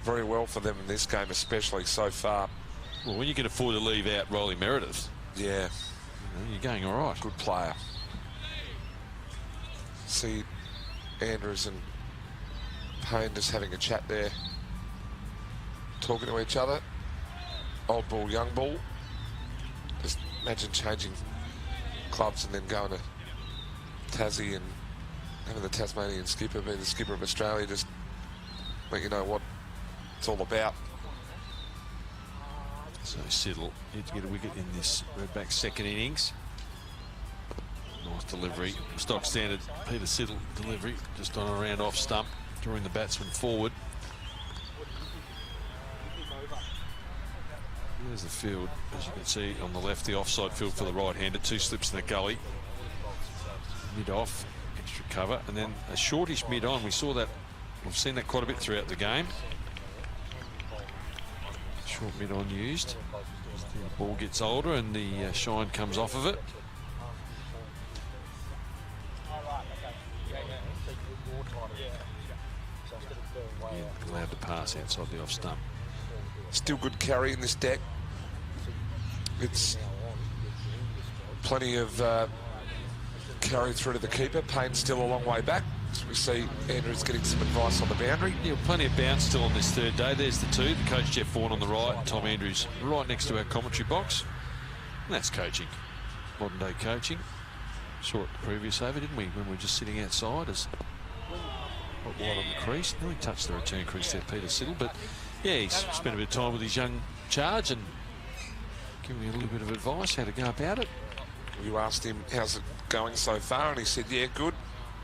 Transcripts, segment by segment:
very well for them in this game, especially so far. Well, when you can afford to leave out Riley Meredith, yeah, you're going all right. Good player. See Andrews and Payne just having a chat there, talking to each other. Old ball, young ball. Just imagine changing clubs and then going to Tassie and having the Tasmanian skipper be the skipper of Australia. Just let you know what it's all about. So Siddle need to get a wicket in this Redback second innings. Nice delivery, stock standard Peter Siddle delivery, just on a round off stump, drawing the batsman forward. There's the field, as you can see on the left, the offside field for the right-hander, 2 slips in the gully. Mid-off, extra cover, and then a shortish mid-on. We saw that, we've seen that quite a bit throughout the game. Short mid-on used. The ball gets older and the shine comes off of it. Yeah, allowed to pass outside the off stump. Still good carry in this deck. It's plenty of carry through to the keeper. Payne's still a long way back. So we see Andrews getting some advice on the boundary. Yeah, plenty of bounce still on this third day. There's the two. The coach Jeff Vaughan on the right, and Tom Andrews right next to our commentary box. And that's coaching. Modern day coaching. Saw it the previous over, didn't we, when we were just sitting outside as hot wide on the crease. Nearly touched the return crease there, Peter Siddle. But yeah, he's spent a bit of time with his young charge and giving me a little bit of advice how to go about it. You asked him, how's it going so far? And he said, yeah, good.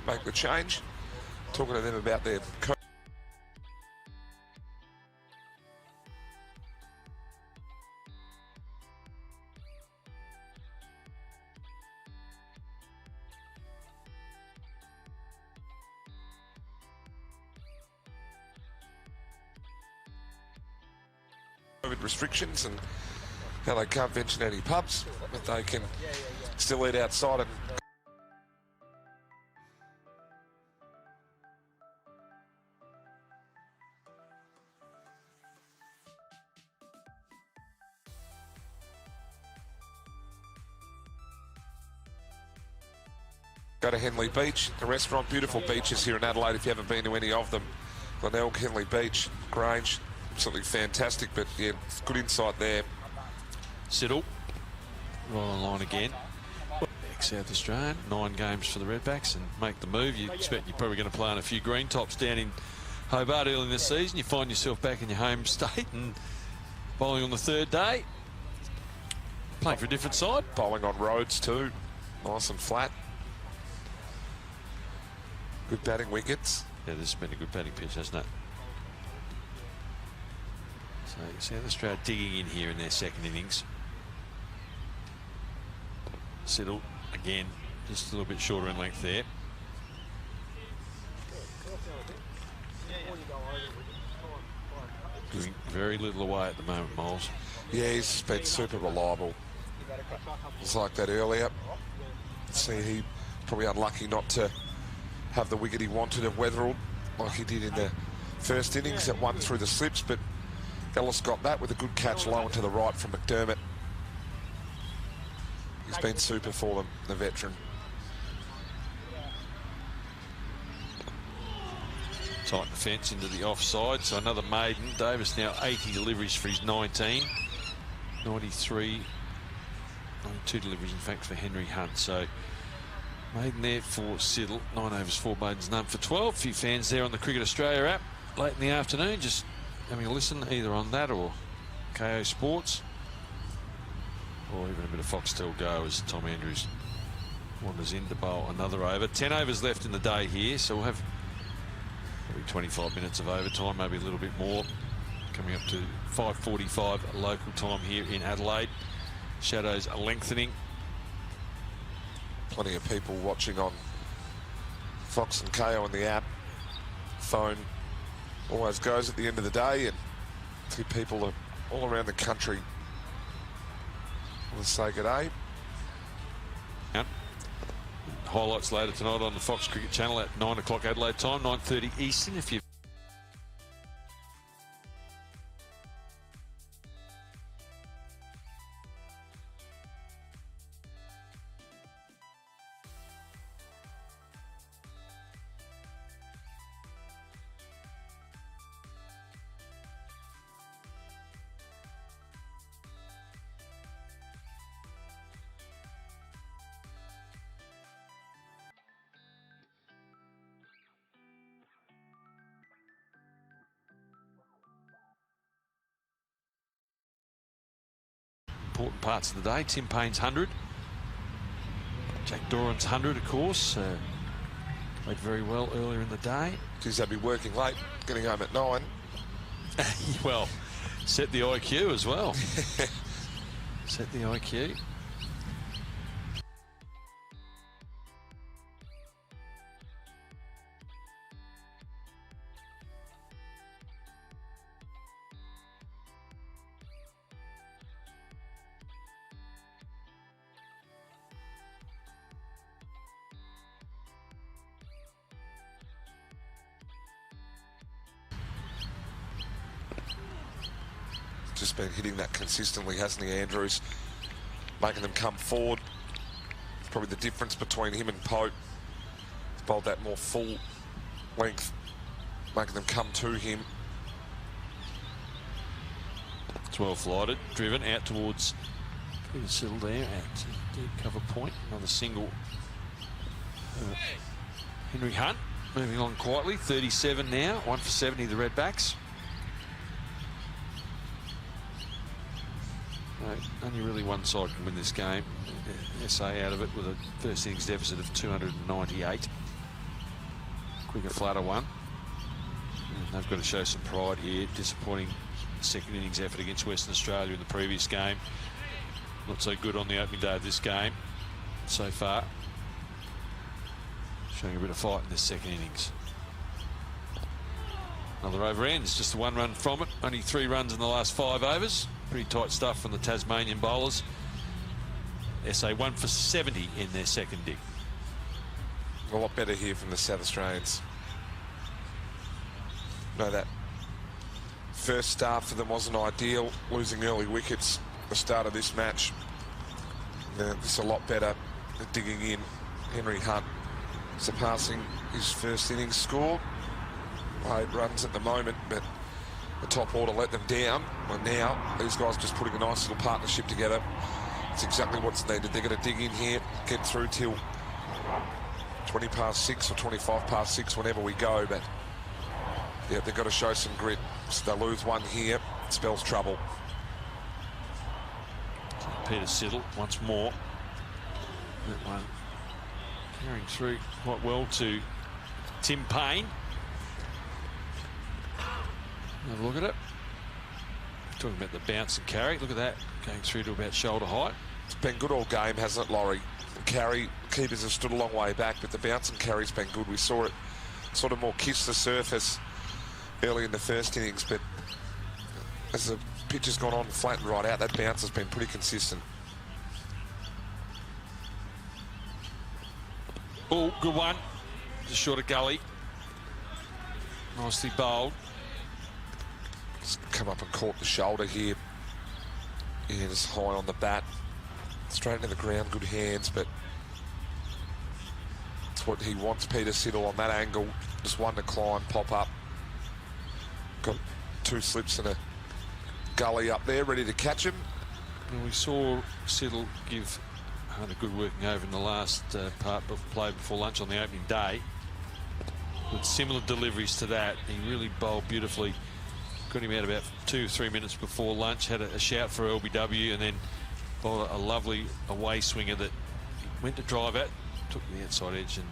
Make the change. Talking to them about their coach. COVID restrictions and how they can't venture any pubs, but they can still eat outside and go to Henley Beach, the restaurant. Beautiful beaches here in Adelaide if you haven't been to any of them. Glenelg, Henley Beach, Grange, absolutely fantastic, but yeah, good insight there. Siddle, right on line again. Ex-South Australian, 9 games for the Redbacks and make the move. You expect you're probably going to play on a few green tops down in Hobart early in the season. You find yourself back in your home state and bowling on the third day. Playing for a different side. Bowling on roads too, nice and flat. Good batting wickets. Yeah, this has been a good batting pitch, hasn't it? So South Australia digging in here in their second innings. Siddle again, just a little bit shorter in length there. Doing very little away at the moment, Miles. Yeah, he's been super reliable. It was like that earlier. See, he probably unlucky not to have the wicket he wanted of Weatherall like he did in the first innings that won through the slips, but Ellis got that with a good catch low and to the right from McDermott. He's been super for them, the veteran. Tighten the fence into the offside, so another maiden. Davis now 80 deliveries for his 19. 92 deliveries, in fact, for Henry Hunt. So maiden there for Siddle. 9 overs, 4 maidens, none for 12. A few fans there on the Cricket Australia app late in the afternoon, just having a listen either on that or KO Sports, or even a bit of Foxtel Go as Tom Andrews wanders in to bowl another over. 10 overs left in the day here, so we'll have probably 25 minutes of overtime, maybe a little bit more, coming up to 5:45 local time here in Adelaide. Shadows are lengthening. Plenty of people watching on Fox and KO on the app. Phone always goes at the end of the day, and see people are all around the country will say good day. Highlights later tonight on the Fox Cricket Channel at 9 o'clock Adelaide time, 9:30 Eastern. If you important parts of the day. Tim Payne's 100. Jack Doran's 100, of course. Played very well earlier in the day. Geez, they'd be working late, getting home at 9. Well, set the IQ as well. Set the IQ. Just been hitting that consistently, hasn't he, Andrews? Making them come forward. It's probably the difference between him and Pope. He's bowled that more full length, making them come to him. It's well flighted, driven out towards Peter Siddle there at deep cover point. Another single. Henry Hunt moving along quietly, 37 now, 1 for 70 the Redbacks. Only really one side can win this game. SA out of it with a first innings deficit of 298. Quicker, flatter one. And they've got to show some pride here. Disappointing second innings effort against Western Australia in the previous game. Not so good on the opening day of this game so far. Showing a bit of fight in this second innings. Another over ends, just the 1 run from it. Only 3 runs in the last 5 overs. Pretty tight stuff from the Tasmanian bowlers. SA 1 for 70 in their second dig. A lot better here from the South Australians. No, that first start for them wasn't ideal, losing early wickets at the start of this match. This is a lot better at digging in. Henry Hunt surpassing his first innings score. 8 runs at the moment, but the top order let them down. And now these guys just putting a nice little partnership together. It's exactly what's needed. They're going to dig in here, get through till 20 past 6 or 25 past 6 whenever we go. But yeah, they've got to show some grit. So they lose one here, it spells trouble. Peter Siddle once more. That one carrying through quite well to Tim Payne. Have a look at it. Talking about the bounce and carry. Look at that, going through to about shoulder height. It's been good all game, hasn't it, Laurie? The carry, keepers have stood a long way back, but the bounce and carry's been good. We saw it sort of more kiss the surface early in the first innings, but as the pitch has gone on and flattened right out, that bounce has been pretty consistent. Oh, good one. Just short of gully. Nicely bowled. Come up and caught the shoulder here. Yeah, just high on the bat. Straight into the ground, good hands, but it's what he wants, Peter Siddle, on that angle. Just one to climb, pop up. Got 2 slips and a gully up there, ready to catch him. Well, we saw Siddle give Hunt a good working over in the last part of play before lunch on the opening day. With similar deliveries to that, he really bowled beautifully. Got him out about 2 or 3 minutes before lunch, had a shout for LBW, and then bowled a lovely away swinger that he went to drive at, took the outside edge, and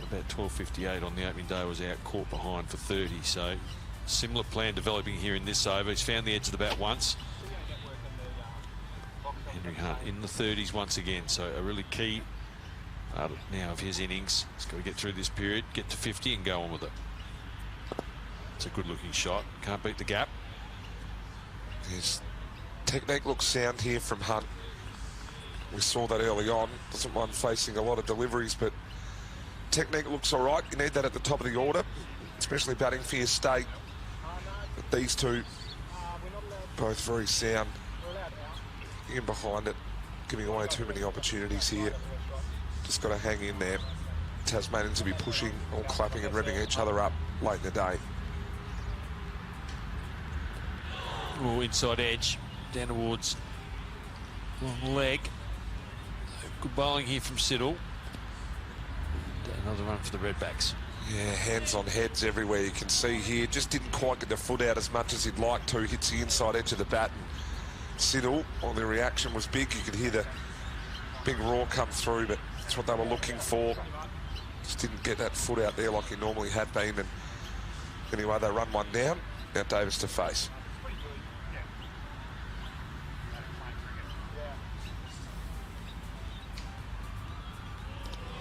about 12:58 on the opening day was out, caught behind for 30. So similar plan developing here in this over. He's found the edge of the bat once. Henry Hunt in the 30s once again, so a really key part now of his innings. He's got to get through this period, get to 50 and go on with it. It's a good looking shot. Can't beat the gap. His technique looks sound here from Hunt. We saw that early on. Doesn't mind facing a lot of deliveries, but technique looks all right. You need that at the top of the order, especially batting for your state. But these two, both very sound. In behind it, giving away too many opportunities here. Just got to hang in there. Tasmanians will be pushing, all clapping and revving each other up late in the day. Oh, inside edge, down towards long leg. Good bowling here from Siddle. Another run for the Redbacks. Yeah, hands on heads everywhere. You can see here, just didn't quite get the foot out as much as he'd like to. Hits the inside edge of the bat. Siddle, well, their reaction was big. You could hear the big roar come through, but that's what they were looking for. Just didn't get that foot out there like he normally had been. And anyway, they run one down. Now Davis to face.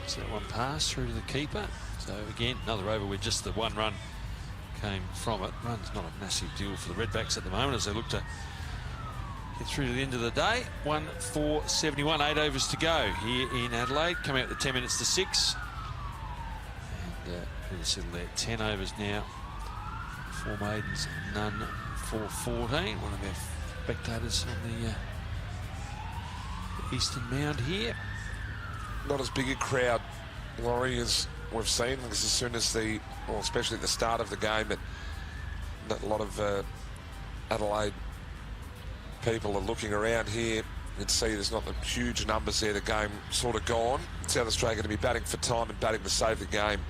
So that one pass through to the keeper. So again, another over with just the one run came from it. Run's not a massive deal for the Redbacks at the moment as they look to get through to the end of the day. 1-4-71, 8 overs to go here in Adelaide. Coming out the 10 minutes to 6. And we'll settle there. 10 overs now. 4 maidens, none for 14. One of our spectators on the eastern mound here. Not as big a crowd, Laurie, as we've seen, because as soon as well, especially at the start of the game, a lot of Adelaide people are looking around here. You can see there's not the huge numbers there. The game sort of gone. South Australia going to be batting for time and batting to save the game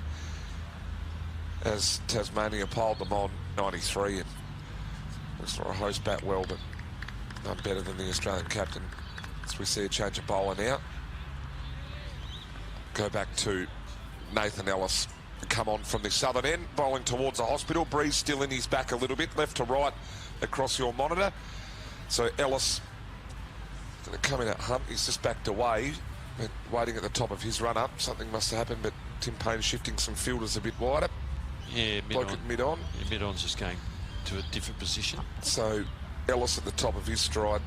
as Tasmania piled them on 93. And looks like a host bat well, but none better than the Australian captain. As we see a change of bowler now. Go back to Nathan Ellis. Come on from the southern end, bowling towards the hospital. Breeze still in his back a little bit, left to right across your monitor. So Ellis going to come in at Hunt. He's just backed away, but waiting at the top of his run-up. Something must have happened, but Tim Payne shifting some fielders a bit wider. Yeah, Bloke at mid-on. Yeah, mid-on's just going to a different position. So Ellis at the top of his stride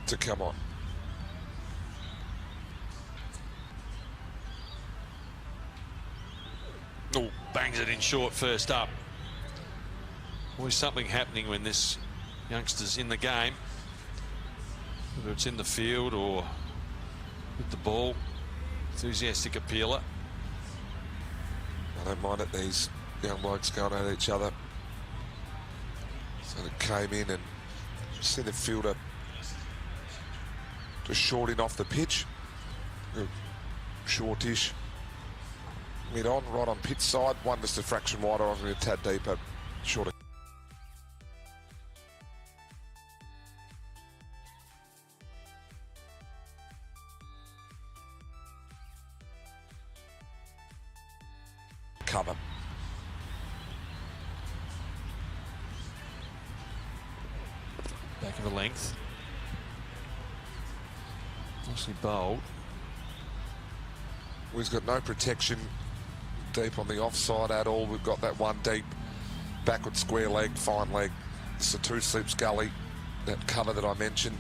to come on. Oh, bangs it in short first up. Always something happening when this youngster's in the game, whether it's in the field or with the ball. Enthusiastic appealer. I don't mind it, these young blokes going at each other. So it came in and see the fielder just short in off the pitch. Shortish. Mid on, right on pitch side. One just a fraction wider, I was going to a tad deeper. Shorter. Cover. Back of the length. Nicely bowled. We've got no protection deep on the offside at all. We've got that one deep backward square leg, fine leg. It's the two sleeps gully, that cover that I mentioned,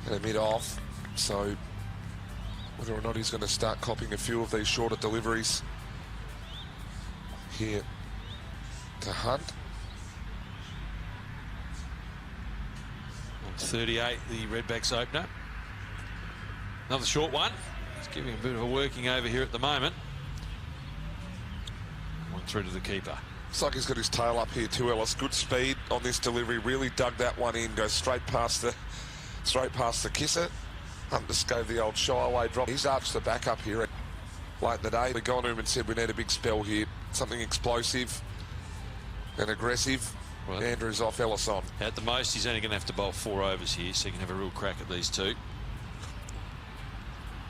and a mid off. So whether or not he's going to start copying a few of these shorter deliveries here to Hunt. On 38, the Redbacks opener. Another short one. He's giving a bit of a working over here at the moment. One through to the keeper. Looks like he's got his tail up here too, Ellis. Good speed on this delivery. Really dug that one in. Goes straight past the kisser. Hunt just gave the old shy away drop. He's arched the back up here late in the day. We gone to him and said we need a big spell here. Something explosive and aggressive. Well, Andrews off, Ellis on. At the most, he's only going to have to bowl 4 overs here, so he can have a real crack at these two.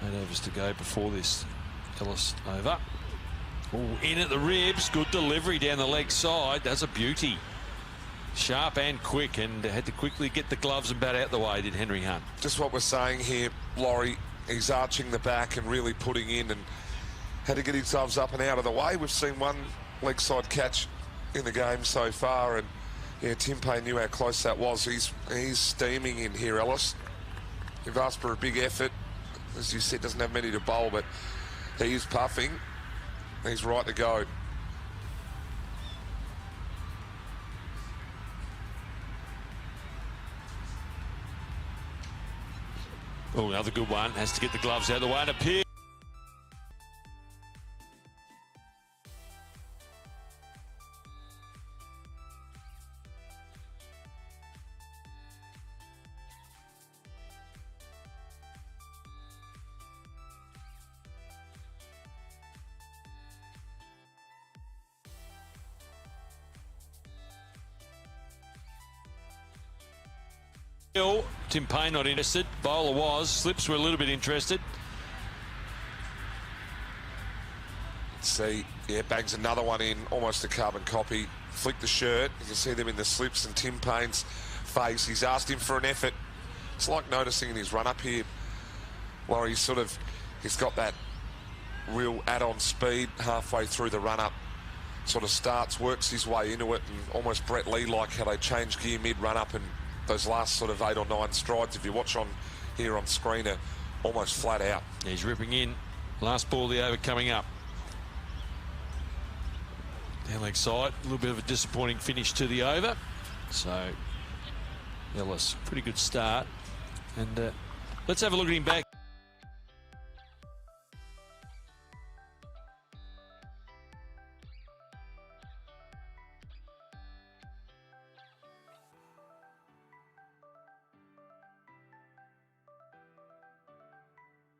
8 overs to go before this. Ellis over. Ooh, in at the ribs. Good delivery down the leg side. That's a beauty. Sharp and quick, and had to quickly get the gloves and bat out the way, did Henry Hunt. Just what we're saying here, Laurie. He's arching the back and really putting in and had to get his gloves up and out of the way. We've seen one leg side catch in the game so far, and yeah, Tim Payne knew how close that was. He's steaming in here, Ellis. You've asked for a big effort. As you said, doesn't have many to bowl, but he is puffing. He's right to go. Oh, another good one. Has to get the gloves out of the way and appear. Tim Payne not interested. Bowler was. Slips were a little bit interested. See, yeah, bangs another one in, almost a carbon copy. Flick the shirt. You can see them in the slips and Tim Payne's face. He's asked him for an effort. It's like noticing in his run-up here, where he's got that real add-on speed halfway through the run-up. Sort of starts, works his way into it, and almost Brett Lee-like how they change gear mid-run-up, and those last sort of 8 or 9 strides, if you watch on here on screen, are almost flat out. He's ripping in. Last ball of the over coming up. Down leg side, a little bit of a disappointing finish to the over. So, Ellis, pretty good start. And let's have a look at him back.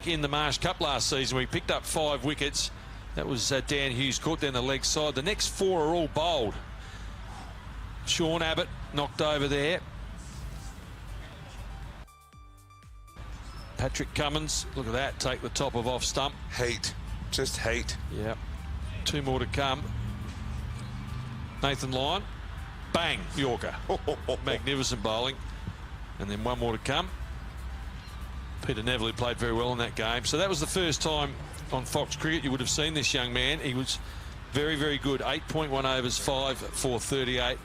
In the Marsh Cup last season, we picked up 5 wickets. That was Dan Hughes caught down the leg side. The next 4 are all bowled. Sean Abbott knocked over there. Patrick Cummins, look at that, take the top of off stump. Heat, just heat. Yeah, 2 more to come. Nathan Lyon, bang, Yorker. Magnificent bowling. And then 1 more to come. Peter Neville, who played very well in that game. So that was the first time on Fox Cricket you would have seen this young man. He was very, very good. 8.1 overs, 5 for 38.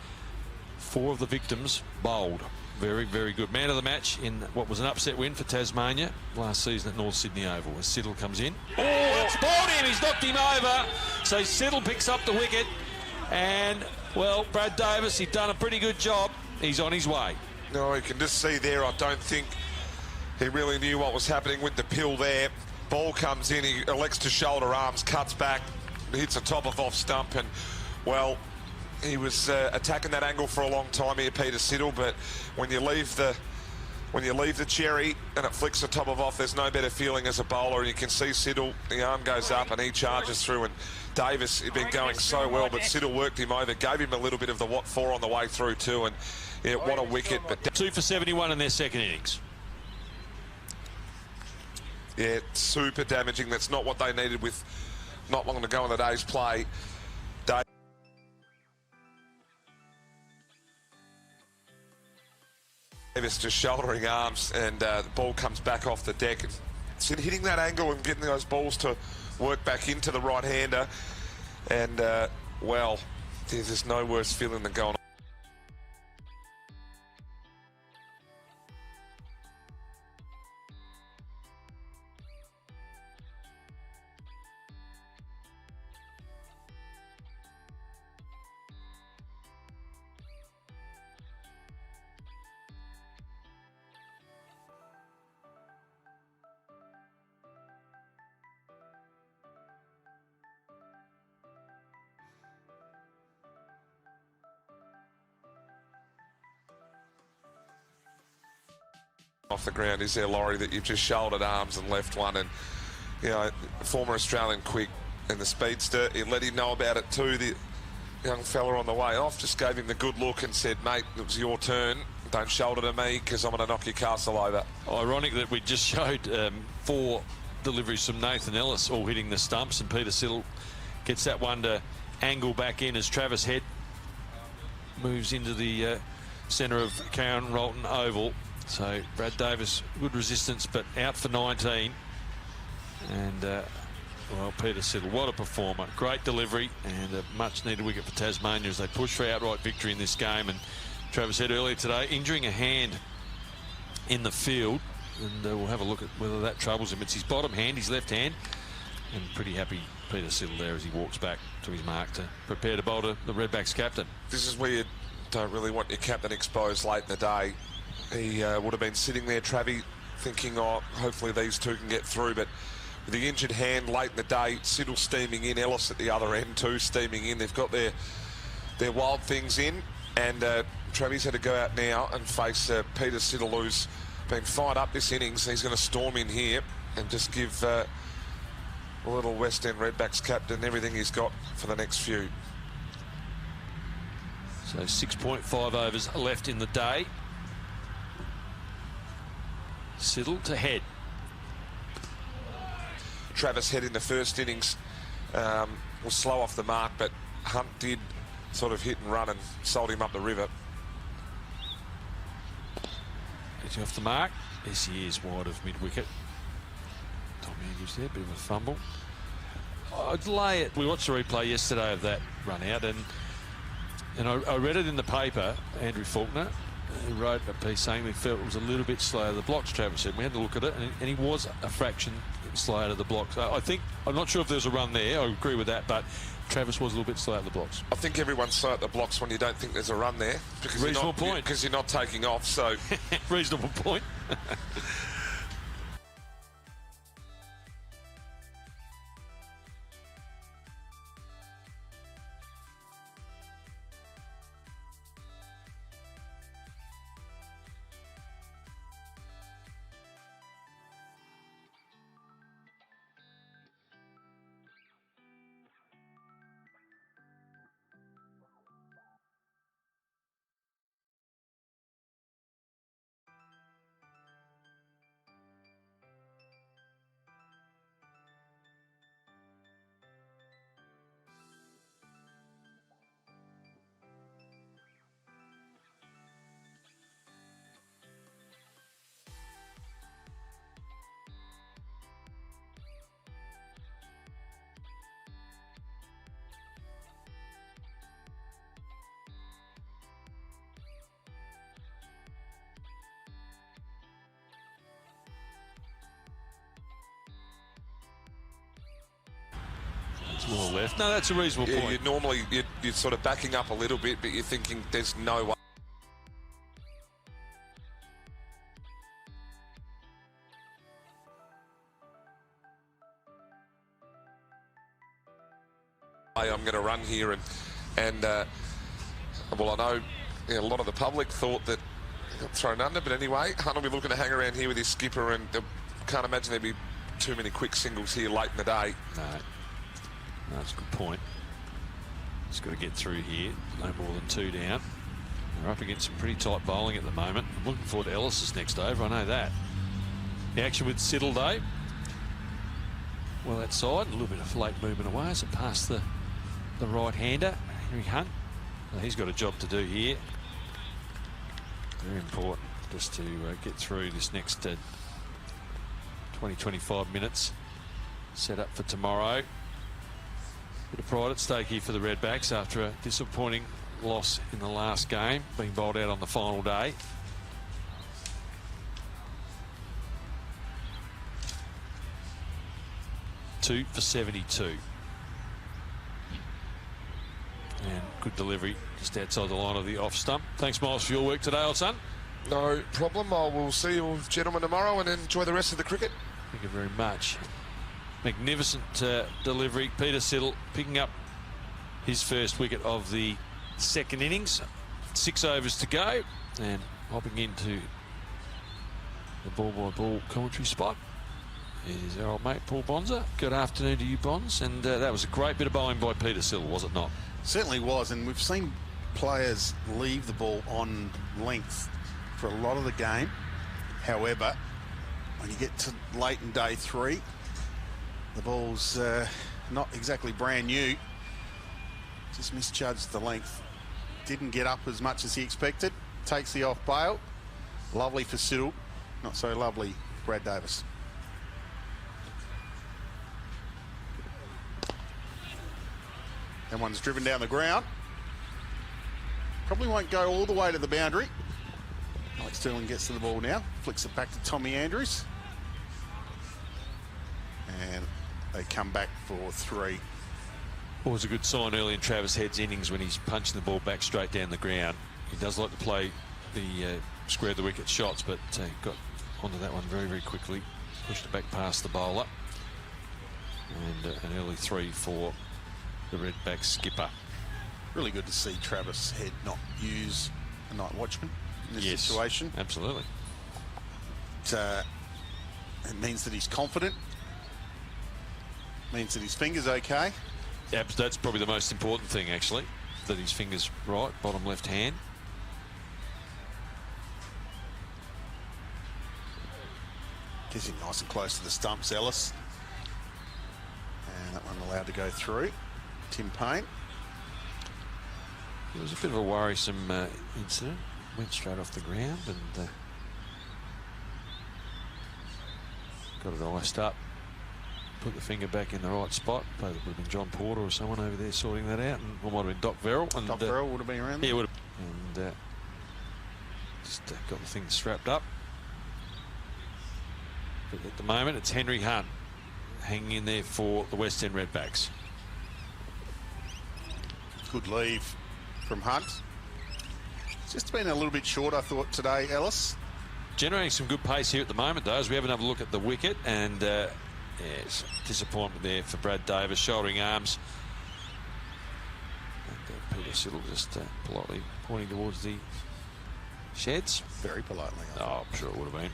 4 of the victims bowled. Very, very good. Man of the match in what was an upset win for Tasmania last season at North Sydney Oval, as Siddle comes in. Oh, it's bowled him. He's knocked him over. So Siddle picks up the wicket. And, well, Brad Davis, he'd done a pretty good job. He's on his way. No, you can just see there, I don't think he really knew what was happening with the pill there. Ball comes in, he elects to shoulder arms, cuts back, hits a top of off stump, and, well, he was attacking that angle for a long time here, Peter Siddle, but when you leave the cherry and it flicks the top of off, there's no better feeling as a bowler. And you can see Siddle, the arm goes up and he charges through, and Davis had been going so well, but Siddle worked him over, gave him a little bit of the what for on the way through too, and yeah, what a wicket. But 2 for 71 in their second innings. Yeah, super damaging. That's not what they needed with not long to go in the day's play. Davis just shouldering arms, and the ball comes back off the deck. It's hitting that angle and getting those balls to work back into the right-hander. And, well, there's no worse feeling than going off the ground. Is there, Laurie, that you've just shouldered arms and left one? And, you know, former Australian quick and the speedster, he let him know about it too. The young fella on the way off just gave him the good look and said, mate, it was your turn. Don't shoulder to me because I'm going to knock your castle over. Ironic that we just showed 4 deliveries from Nathan Ellis all hitting the stumps, and Peter Siddle gets that one to angle back in as Travis Head moves into the centre of Karen Rolton Oval. So Brad Davis, good resistance, but out for 19. And, well, Peter Siddle, what a performer. Great delivery and a much-needed wicket for Tasmania as they push for outright victory in this game. And Travis Head earlier today injuring a hand in the field. And we'll have a look at whether that troubles him. It's his bottom hand, his left hand. And pretty happy Peter Siddle there as he walks back to his mark to prepare to bowl to the Redbacks captain. This is where you don't really want your captain exposed late in the day. He would have been sitting there, Travie, thinking, oh, hopefully these two can get through. But with the injured hand late in the day, Siddle steaming in, Ellis at the other end too steaming in. They've got their wild things in. And Travie's had to go out now and face Peter Siddle, who's been fired up this innings. He's going to storm in here and just give a little West End Redbacks captain everything he's got for the next few. So 6.5 overs left in the day. Siddle to Head. Travis Head in the first innings was slow off the mark, but Hunt did sort of hit and run and sold him up the river. Is he off the mark? Yes, he is, wide of mid-wicket. Tom Andrews there, bit of a fumble. I'd lay it. We watched the replay yesterday of that run out, and I read it in the paper. Andrew Faulkner wrote a piece saying he felt it was a little bit slow to the blocks. Travis said we had to look at it, and he was a fraction slow to the blocks. I think, I'm not sure if there's a run there. I agree with that, but Travis was a little bit slow at the blocks. I think everyone's slow at the blocks when you don't think there's a run there. Because reasonable point. Because you're not taking off, so... Reasonable point. More left. No, that's a reasonable point. You're sort of backing up a little bit, but you're thinking there's no way. I'm going to run here, and well, I know a lot of the public thought that he got thrown under, but anyway, Hunt will be looking to hang around here with his skipper, and can't imagine there'd be too many quick singles here late in the day. No, that's a good point. Just got to get through here. No more than 2 down. They're up against some pretty tight bowling at the moment. I'm looking forward to Ellis's next over. I know that. The action with Siddle, though. Well outside. A little bit of late movement away as it passed the right-hander, Henry Hunt. Well, he's got a job to do here. Very important just to get through this next 20-25 minutes. Set up for tomorrow. Bit of pride at stake here for the Redbacks after a disappointing loss in the last game, being bowled out on the final day. Two for 72. And good delivery just outside the line of the off stump. Thanks, Miles, for your work today, old son. No problem. I will see you gentlemen tomorrow and enjoy the rest of the cricket. Thank you very much. Magnificent delivery. Peter Siddle picking up his first wicket of the second innings. 6 overs to go, and hopping into the ball-by-ball commentary spot is our old mate Paul Bonza. Good afternoon to you, Bonds, and that was a great bit of bowling by Peter Siddle, was it not? Certainly was, and we've seen players leave the ball on length for a lot of the game. However, when you get to late in day 3, the ball's not exactly brand new. Just misjudged the length. Didn't get up as much as he expected. Takes the off bail. Lovely for Siddle. Not so lovely, Brad Davis. And one's driven down the ground. Probably won't go all the way to the boundary. Alex Sterling gets to the ball now. Flicks it back to Tommy Andrews. And they come back for 3. Always a good sign early in Travis Head's innings when he's punching the ball back straight down the ground. He does like to play the square the wicket shots, but got onto that one very, very quickly. Pushed it back past the bowler. And an early 3 for the Redback skipper. Really good to see Travis Head not use a night watchman in this situation. Absolutely. It means that he's confident. Means that his finger's okay. Yeah, that's probably the most important thing, actually, that his finger's right, bottom left hand. Gets him nice and close to the stumps, Ellis. And that one allowed to go through. Tim Payne. It was a bit of a worrisome incident. Went straight off the ground and got it iced up. Put the finger back in the right spot. It would have been John Porter or someone over there sorting that out, and or might have been Doc Verrill. And Doc Verrill would have been around there. Yeah, would have. And just got the thing strapped up. But at the moment, it's Henry Hunt hanging in there for the West End Redbacks. Good leave from Hunt. It's just been a little bit short, I thought, today, Ellis. Generating some good pace here at the moment, though, as we have another look at the wicket. And yes, disappointment there for Brad Davis, shouldering arms. And Peter Siddle just politely pointing towards the sheds. Very politely. Oh, I'm sure it would have been.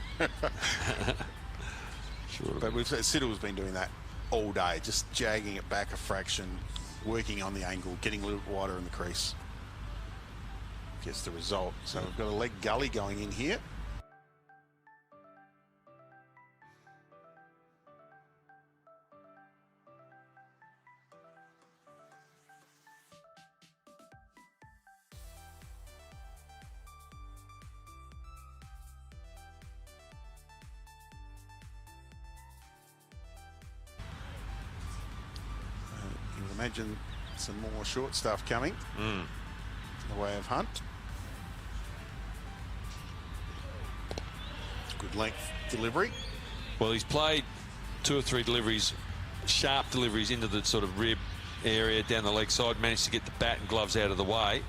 Sure would have been. But Siddle's been doing that all day, just jagging it back a fraction, working on the angle, getting a little wider in the crease. Gets the result. So we've got a leg gully going in here. You would imagine some more short stuff coming in the way of Hunt. Good length delivery. Well, he's played 2 or 3 deliveries, sharp deliveries into the sort of rib area down the leg side, managed to get the bat and gloves out of the way.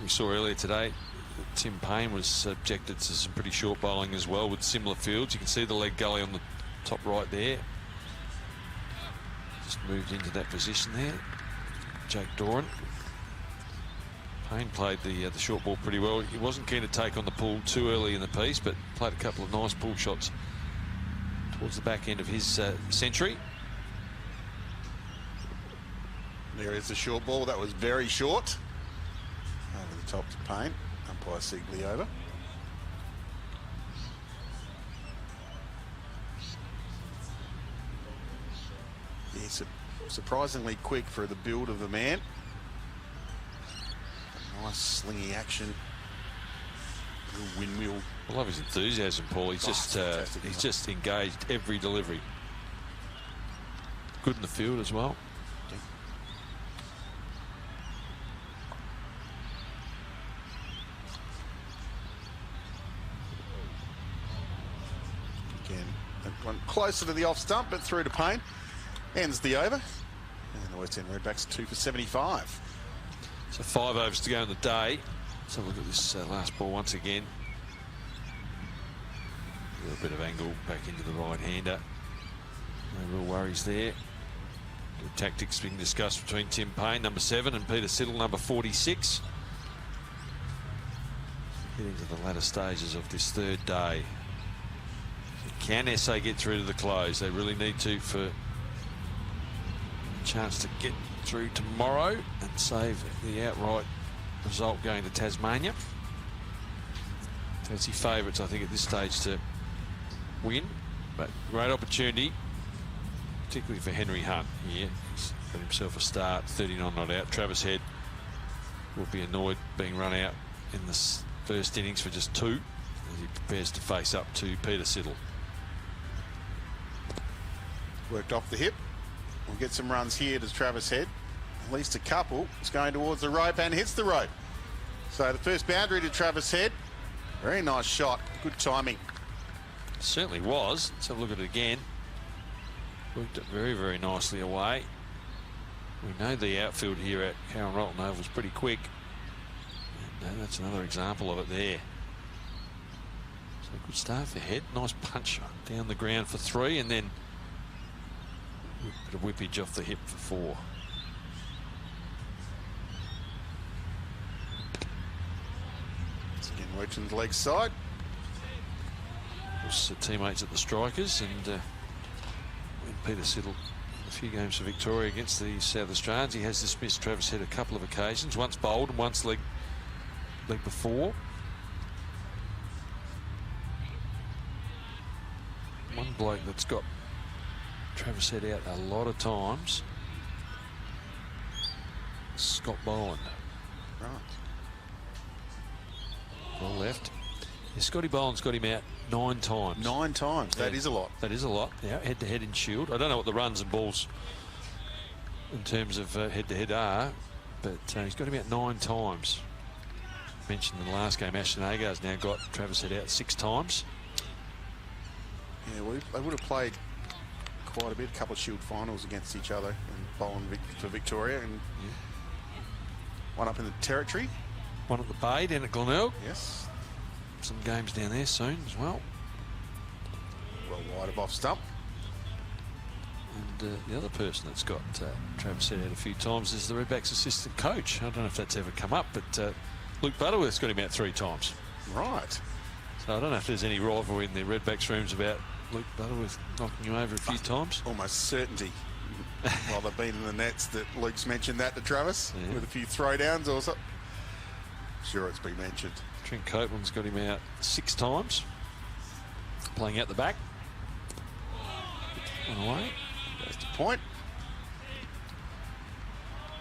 We saw earlier today that Tim Payne was subjected to some pretty short bowling as well with similar fields. You can see the leg gully on the top right there. Just moved into that position there. Jake Doran. Payne played the short ball pretty well. He wasn't keen to take on the pull too early in the piece, but played a couple of nice pull shots towards the back end of his century. There is the short ball. That was very short. Over the top to Payne. Umpire Sigley over. He's surprisingly quick for the build of the man. Nice slingy action. Little windmill. I love his enthusiasm, Paul. He's just engaged every delivery. Good in the field as well. Again, that one closer to the off stump, but through to Payne. Ends the over. And the West End Redbacks 2 for 75. So 5 overs to go in the day. Let's have a look at this last ball once again. A little bit of angle back into the right-hander. No real worries there. Good tactics being discussed between Tim Payne, number 7, and Peter Siddle, number 46. Getting to the latter stages of this 3rd day. Can SA get through to the close? They really need to for a chance to get through tomorrow and save the outright result going to Tasmania. Fancy favourites, I think, at this stage to win, but great opportunity, particularly for Henry Hunt here. He's got himself a start, 39 not out. Travis Head will be annoyed being run out in this first innings for just 2 as he prepares to face up to Peter Siddle. Worked off the hip. We'll get some runs here to Travis Head. At least a couple. It's going towards the rope and hits the rope. So the first boundary to Travis Head. Very nice shot. Good timing. Certainly was. Let's have a look at it again. Worked it very, very nicely away. We know the outfield here at Karen Rolton Oval was pretty quick. And that's another example of it there. So good start for Head. Nice punch down the ground for 3, and then a bit of whippage off the hip for 4. Once again, worked on the leg side. Was teammates at the Strikers, and when Peter Siddle a few games for Victoria against the South Australians, he has dismissed Travis Head a couple of occasions, once bowled and once leg before. One bloke that's got Travis Head out a lot of times. Scott Boland. Right. Well left. Yeah, Scotty Boland's got him out 9 times. 9 times. That is a lot. That is a lot. Yeah, head-to-head in Shield. I don't know what the runs and balls in terms of head-to-head are, but he's got him out 9 times. Mentioned in the last game, Ashton Agar's now got Travis Head out 6 times. Yeah, they would have played quite a bit, a couple of Shield finals against each other, and Boland for Victoria, and one up in the Territory. One at the Bay, down at Glenelg. Yes. Some games down there soon as well. Well wide of off stump. And the other person that's got Travis Head out a few times is the Redbacks assistant coach. I don't know if that's ever come up, but Luke Butterworth's got him out 3 times. Right. So I don't know if there's any rivalry in the Redbacks rooms about Luke Butterworth knocking him over a few times. Almost certainty. While they've been in the nets that Luke's mentioned that to Travis with a few throwdowns or something. Sure, it's been mentioned. Trent Copeland's got him out 6 times. Playing out the back. And away. Goes to point.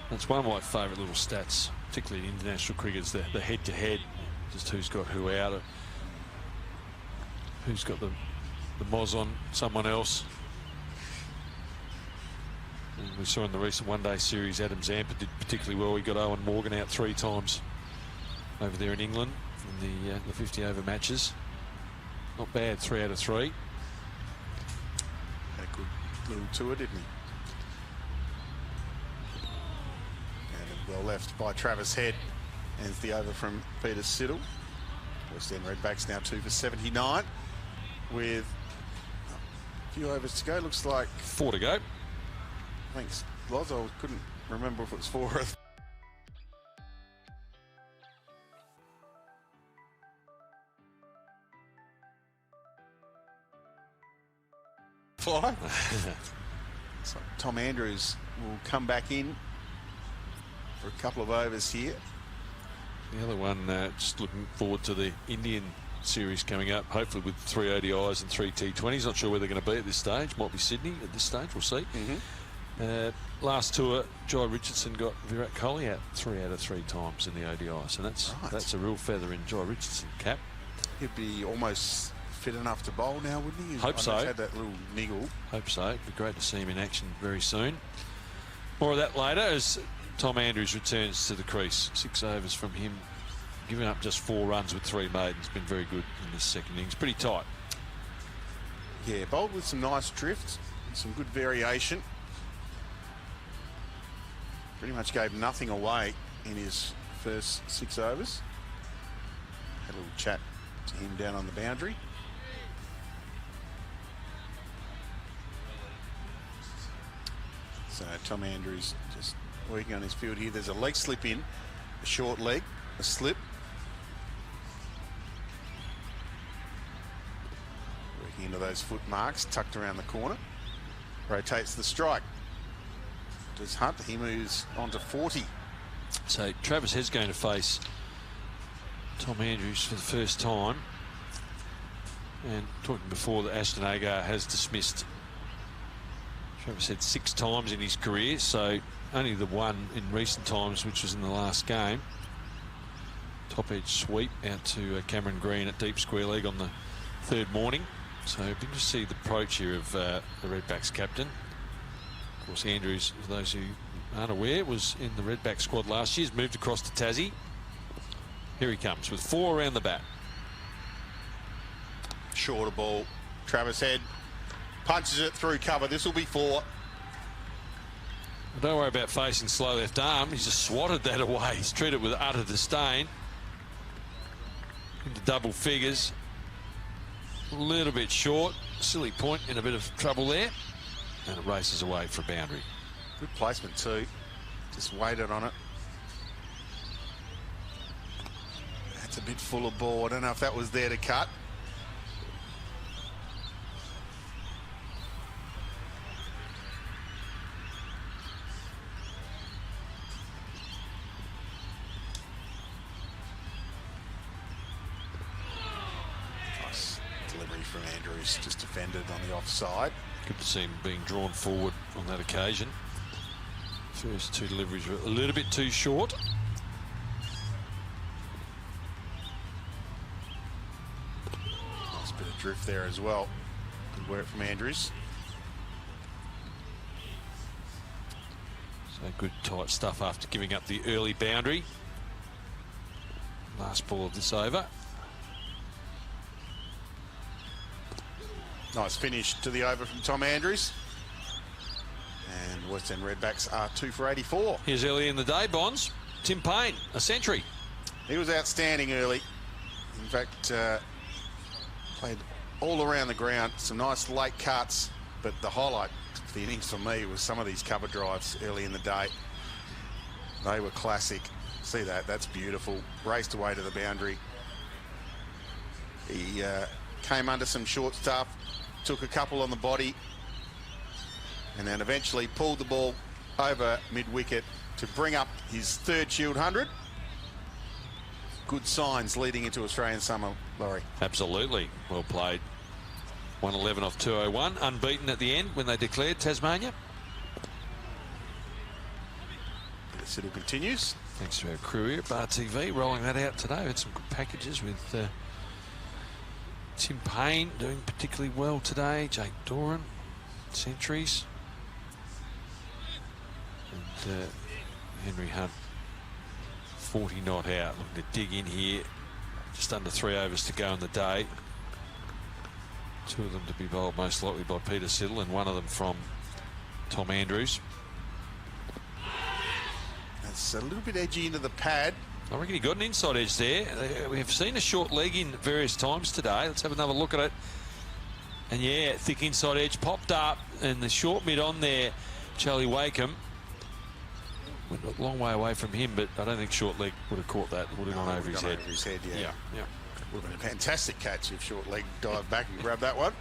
That's one of my favourite little stats, particularly in international cricket, is the head-to-head. Just who's got who out. Who's got the moz on someone else. And we saw in the recent one-day series, Adam Zampa did particularly well. He got Owen Morgan out 3 times over there in England in the 50-over matches. Not bad, 3 out of 3. Had a good little tour, didn't he? And well left by Travis Head. Ends the over from Peter Siddle. West End Redbacks now 2 for 79 with a few overs to go. Looks like 4 to go. Thanks, Loz. I couldn't remember if it was 4 or 3. So Tom Andrews will come back in for a couple of overs here. The other one, just looking forward to the Indian series coming up, hopefully with 3 ODIs and 3 T20s. Not sure where they're going to be at this stage. Might be Sydney at this stage. We'll see. Last tour, Jai Richardson got Virat Kohli out 3 out of 3 times in the ODI. So that's a real feather in Jai Richardson's cap. He'd be almost fit enough to bowl now, wouldn't he? Hope so. Had that little niggle. Hope so. It'd be great to see him in action very soon. More of that later as Tom Andrews returns to the crease. 6 overs from him, giving up just 4 runs with 3 maidens. Been very good in this second innings. Pretty tight. Yeah, bowled with some nice drifts, some good variation. Pretty much gave nothing away in his first 6 overs. Had a little chat to him down on the boundary. So Tom Andrews just working on his field here. There's a leg slip in, a short leg, a slip. Working into those foot marks, tucked around the corner. Rotates the strike. Does Hunt, he moves on to 40. So Travis Head's going to face Tom Andrews for the first time. And talking before that Ashton Agar has dismissed Travis Head 6 times in his career, so only the one in recent times, which was in the last game. Top edge sweep out to Cameron Green at deep square leg on the 3rd morning. So it'd be interesting to see the approach here of the Redbacks captain. Of course, Andrews, for those who aren't aware, was in the Redback squad last year. He's moved across to Tassie. Here he comes with 4 around the bat. Shorter ball. Travis Head punches it through cover. This will be 4. Don't worry about facing slow left arm. He's just swatted that away. He's treated it with utter disdain. Into double figures. A little bit short. Silly point, in a bit of trouble there. And it races away for a boundary. Good placement too. Just waited on it. That's a bit full of ball. I don't know if that was there to cut. Nice delivery from Andrews, just defended on the offside. Good to see him being drawn forward on that occasion. First two deliveries were a little bit too short. Nice bit of drift there as well. Good work from Andrews. So good tight stuff after giving up the early boundary. Last ball of this over. Nice finish to the over from Tom Andrews. And West End Redbacks are 2 for 84. Here's early in the day, Bonds. Tim Payne, a century. He was outstanding early. In fact, played all around the ground. Some nice late cuts, but the highlight of the innings for me was some of these cover drives early in the day. They were classic. See that? That's beautiful. Raced away to the boundary. He came under some short stuff, took a couple on the body, and then eventually pulled the ball over mid-wicket to bring up his third Shield 100. Good signs leading into Australian summer, Laurie. Absolutely. Well played. 111 off 201. Unbeaten at the end when they declared Tasmania. Siddle continues. Thanks to our crew here at Bar TV rolling that out today. We had some good packages with Tim Payne doing particularly well today. Jake Doran, centuries. And Henry Hunt, 40 not out. Looking to dig in here. Just under 3 overs to go in the day. 2 of them to be bowled most likely by Peter Siddle and 1 of them from Tom Andrews. That's a little bit edgy into the pad. I reckon he got an inside edge there. We have seen a short leg in various times today. Let's have another look at it. And yeah, thick inside edge popped up, and the short mid on there, Charlie Wakeham. Went a long way away from him, but I don't think short leg would have caught that. Would have gone over his head. Over his head, yeah. Yeah. Would have been a fantastic catch if short leg dived back and grabbed that one.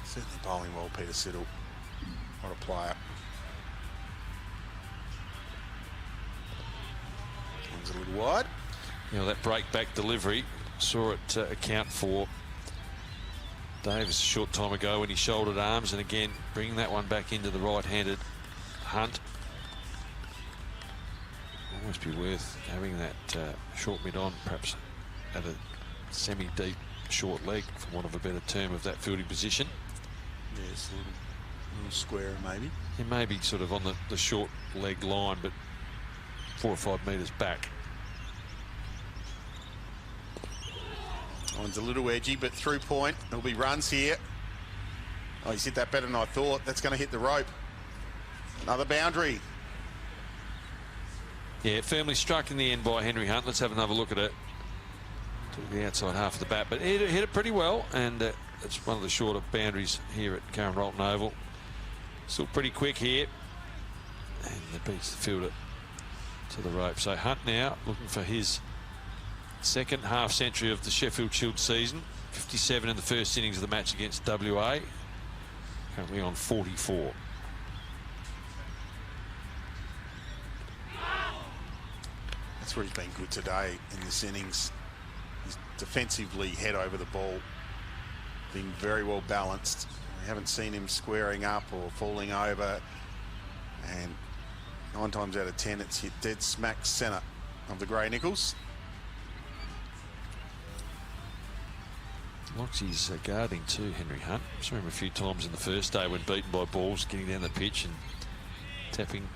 Certainly bowling well, Peter Siddle. What a player. One's a little wide. You know, that break back delivery, saw it account for Davis a short time ago when he shouldered arms, and again bringing that one back into the right-handed Hunt. Almost be worth having that short mid on, perhaps at a semi-deep short leg, for want of a better term, of that fielding position. Yes, a little squarer maybe. He may be sort of on the short leg line, but 4 or 5 metres back. One's a little edgy, but through point. There'll be runs here. Oh, he's hit that better than I thought. That's going to hit the rope. Another boundary. Yeah, firmly struck in the end by Henry Hunt. Let's have another look at it. Took the outside half of the bat, but hit it pretty well, and it's one of the shorter boundaries here at Karen Rolton Oval. Still pretty quick here, and the beats the fielder to the rope. So Hunt now looking for his second half century of the Sheffield Shield season. 57 in the first innings of the match against WA. Currently on 44. That's where he's been good today in this innings. He's defensively head over the ball, being very well balanced. We haven't seen him squaring up or falling over, and 9 times out of 10 it's hit dead smack centre of the Grey Nichols. Likes his guarding too, Henry Hunt. Saw him a few times in the first day when beaten by balls, getting down the pitch and tapping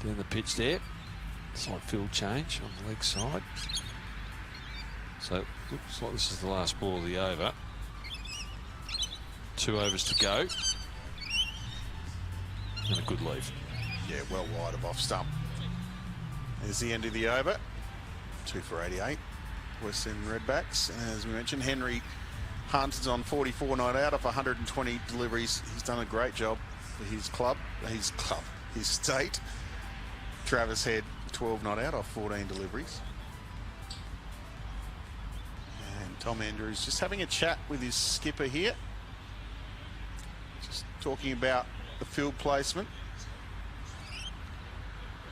down the pitch there. Slight field change on the leg side. So looks like this is the last ball of the over. 2 overs to go. And a good leave. Yeah, well wide of off stump. There's the end of the over. 2 for 88. West End Redbacks. As we mentioned, Henry Hunt is on 44 not out off 120 deliveries. He's done a great job for his state. Travis Head, 12 not out off 14 deliveries. And Tom Andrews just having a chat with his skipper here. Just talking about the field placement.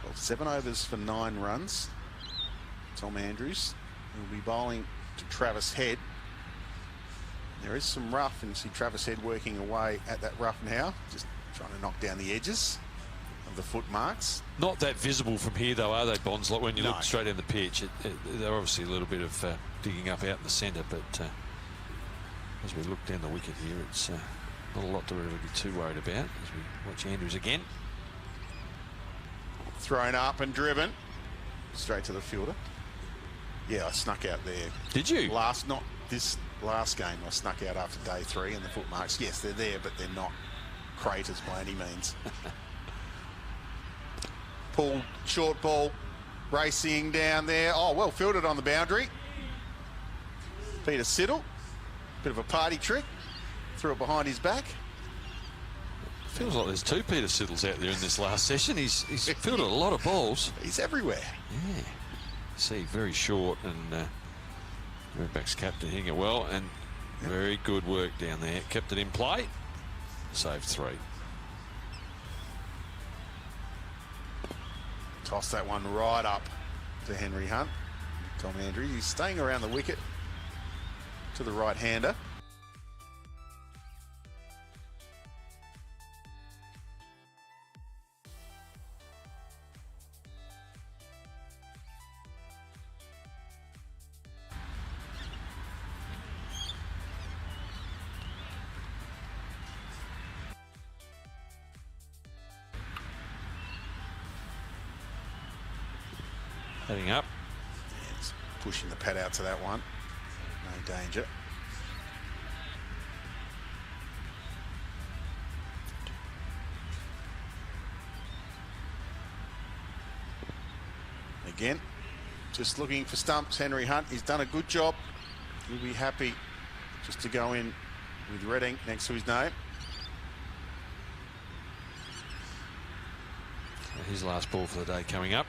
Well, 7 overs for 9 runs. Tom Andrews. He'll be bowling to Travis Head. There is some rough, and you see Travis Head working away at that rough now, just trying to knock down the edges of the foot marks. Not that visible from here, though, are they, Bonds? Like when you No. look straight down the pitch, they're obviously a little bit of digging up out in the centre, but as we look down the wicket here, it's not a lot to really be too worried about as we watch Andrews again. Thrown up and driven straight to the fielder. Yeah, I snuck out there. Did you? Not this last game. I snuck out after day 3, and the foot marks, yes, they're there, but they're not craters by any means. Pulled, short ball, racing down there. Oh, well fielded on the boundary. Peter Siddle, bit of a party trick, threw it behind his back. Feels like there's 2 Peter Siddles out there in this last session. He's fielded a lot of balls. He's everywhere. Yeah. See, very short, and Redback's captain hitting it well, and very good work down there. Kept it in play. Saved 3. Toss that one right up to Henry Hunt. Tom Andrews, he's staying around the wicket to the right-hander. Heading up. Yeah, just pushing the pad out to that one. No danger. Again, just looking for stumps. Henry Hunt, he's done a good job. He'll be happy just to go in with Redding next to his name. His last ball for the day coming up.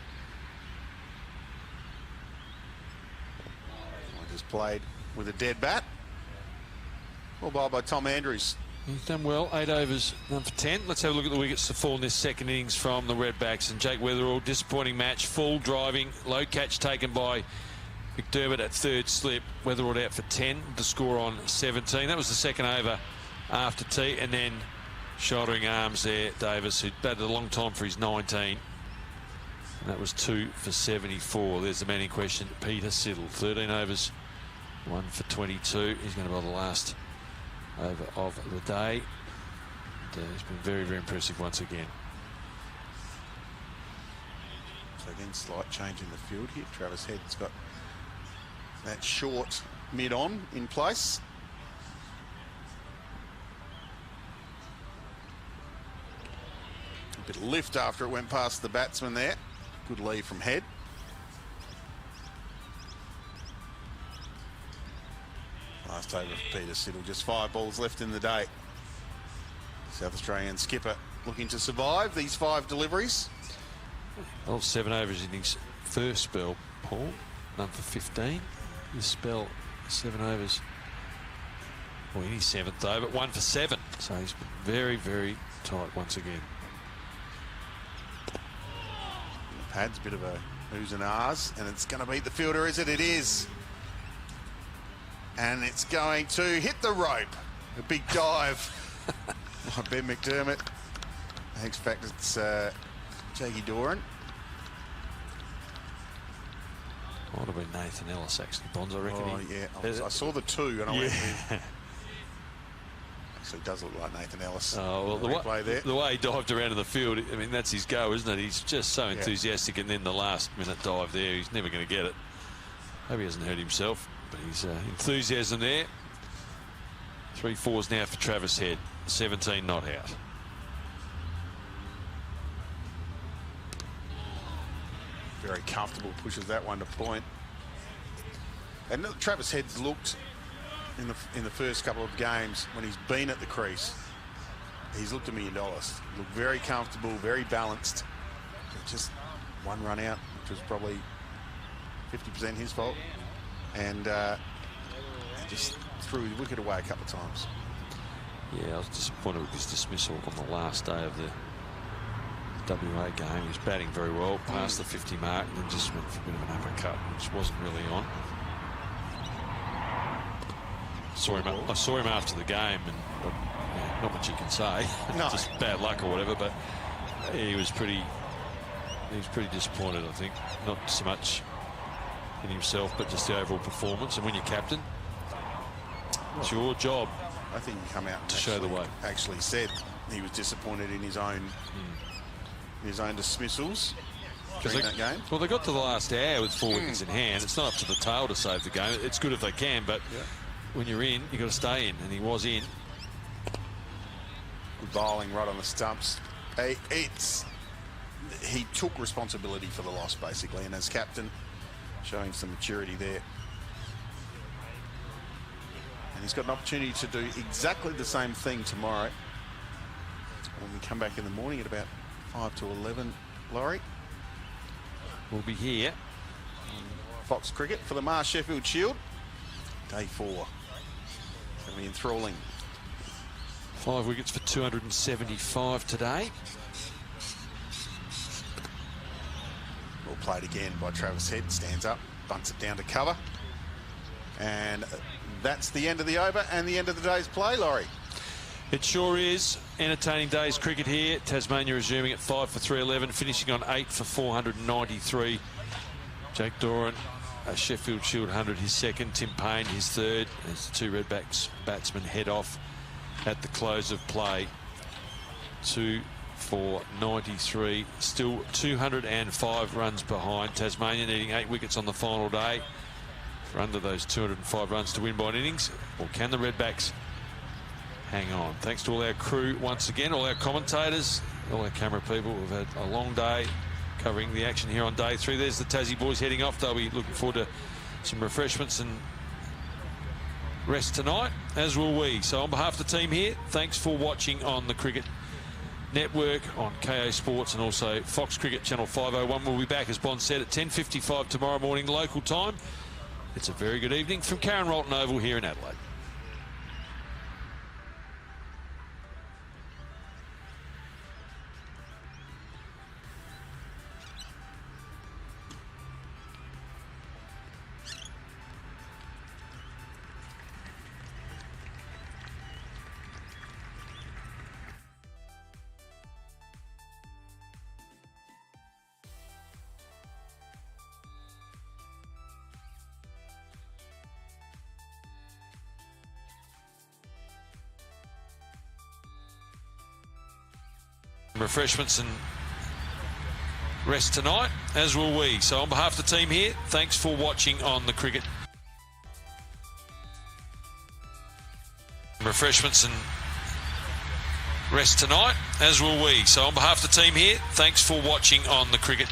Just played with a dead bat. Well bowled by Tom Andrews. He's done well. 8 overs, 1 for 10. Let's have a look at the wickets to fall in this second innings from the Redbacks. And Jake Weatherall, disappointing match, full driving, low catch taken by McDermott at 3rd slip. Weatherall out for 10, the score on 17. That was the second over after tea, and then shouldering arms there, Davis, who'd batted a long time for his 19. And that was 2 for 74. There's the man in question, Peter Siddle. 13 overs, 1 for 22. He's going to bowl the last over of the day. And, he's been very, very impressive once again. So again, slight change in the field here. Travis Head's got that short mid-on in place. A bit of lift after it went past the batsman there. Good lead from Head. Last over for Peter Siddle. Just 5 balls left in the day. South Australian skipper looking to survive these 5 deliveries. Well, 7 overs in his first spell, Paul. None for 15. This spell, 7 overs. Well, in his 7th over, 1 for 7. So he's been very, very tight once again. The pad's a bit of a oohs and ahs, and it's going to beat the fielder, is it? It is. And it's going to hit the rope. A big dive by Ben McDermott. In fact, it's Jakey Doran. Might have been Nathan Ellis, actually, Bonds, I reckon. Oh, yeah. I saw the 2 and I went with... Actually, it does look like Nathan Ellis. Oh, well, the way he dived around in the field, I mean, that's his go, isn't it? He's just so enthusiastic, and then the last minute dive there, he's never going to get it. Hope he hasn't hurt himself, but his enthusiasm there. 3 fours now for Travis Head. 17 not out. Very comfortable, pushes that one to point. And Travis Head's looked in the first couple of games when he's been at the crease. He's looked $1 million. Looked very comfortable, very balanced. Just 1 run out, which was probably 50% his fault, and just threw the wicket away a couple of times. Yeah, I was disappointed with his dismissal on the last day of the WA game. He was batting very well, past the 50 mark, and then just went for a bit of an uppercut, which wasn't really on. I saw him after the game, and yeah, not much you can say. No. Just bad luck or whatever. But he was pretty disappointed. I think not so much in himself, but just the overall performance. And when you're captain, it's your job. I think he come out and to show the way. Actually said he was disappointed in his own dismissals during that game. Well, they got to the last hour with 4 wickets in hand. It's not up to the tail to save the game. It's good if they can, but when you're in, you've got to stay in, and he was in. Good bowling right on the stumps. He took responsibility for the loss, basically, and as captain, showing some maturity there. And he's got an opportunity to do exactly the same thing tomorrow when we come back in the morning at about 5 to 11. Laurie, we'll be here. Fox Cricket for the Mars Sheffield Shield. Day 4. Going to be enthralling. 5 wickets for 275 today. Well played again by Travis Head. Stands up, bunts it down to cover. And that's the end of the over and the end of the day's play, Laurie. It sure is. Entertaining day's cricket here. Tasmania resuming at 5 for 311, finishing on 8 for 493. Jake Doran, a Sheffield Shield 100, his second. Tim Payne, his third. As the two Redbacks batsmen head off at the close of play. 2 for 93. Still 205 runs behind. Tasmania needing 8 wickets on the final day for under those 205 runs to win by an innings. Or can the Redbacks hang on? Thanks to all our crew once again, all our commentators, all our camera people. We've had a long day covering the action here on day 3. There's the Tassie boys heading off. They'll be looking forward to some refreshments and rest tonight, as will we. So on behalf of the team here, thanks for watching on the Cricket Network, on KO Sports, and also Fox Cricket Channel 501. We'll be back, as Bond said, at 10:55 tomorrow morning local time. It's a very good evening from Karen Rolton Oval here in Adelaide. Refreshments and rest tonight, as will we. So on behalf of the team here, thanks for watching on the Cricket. Refreshments and rest tonight, as will we. So on behalf of the team here, thanks for watching on the Cricket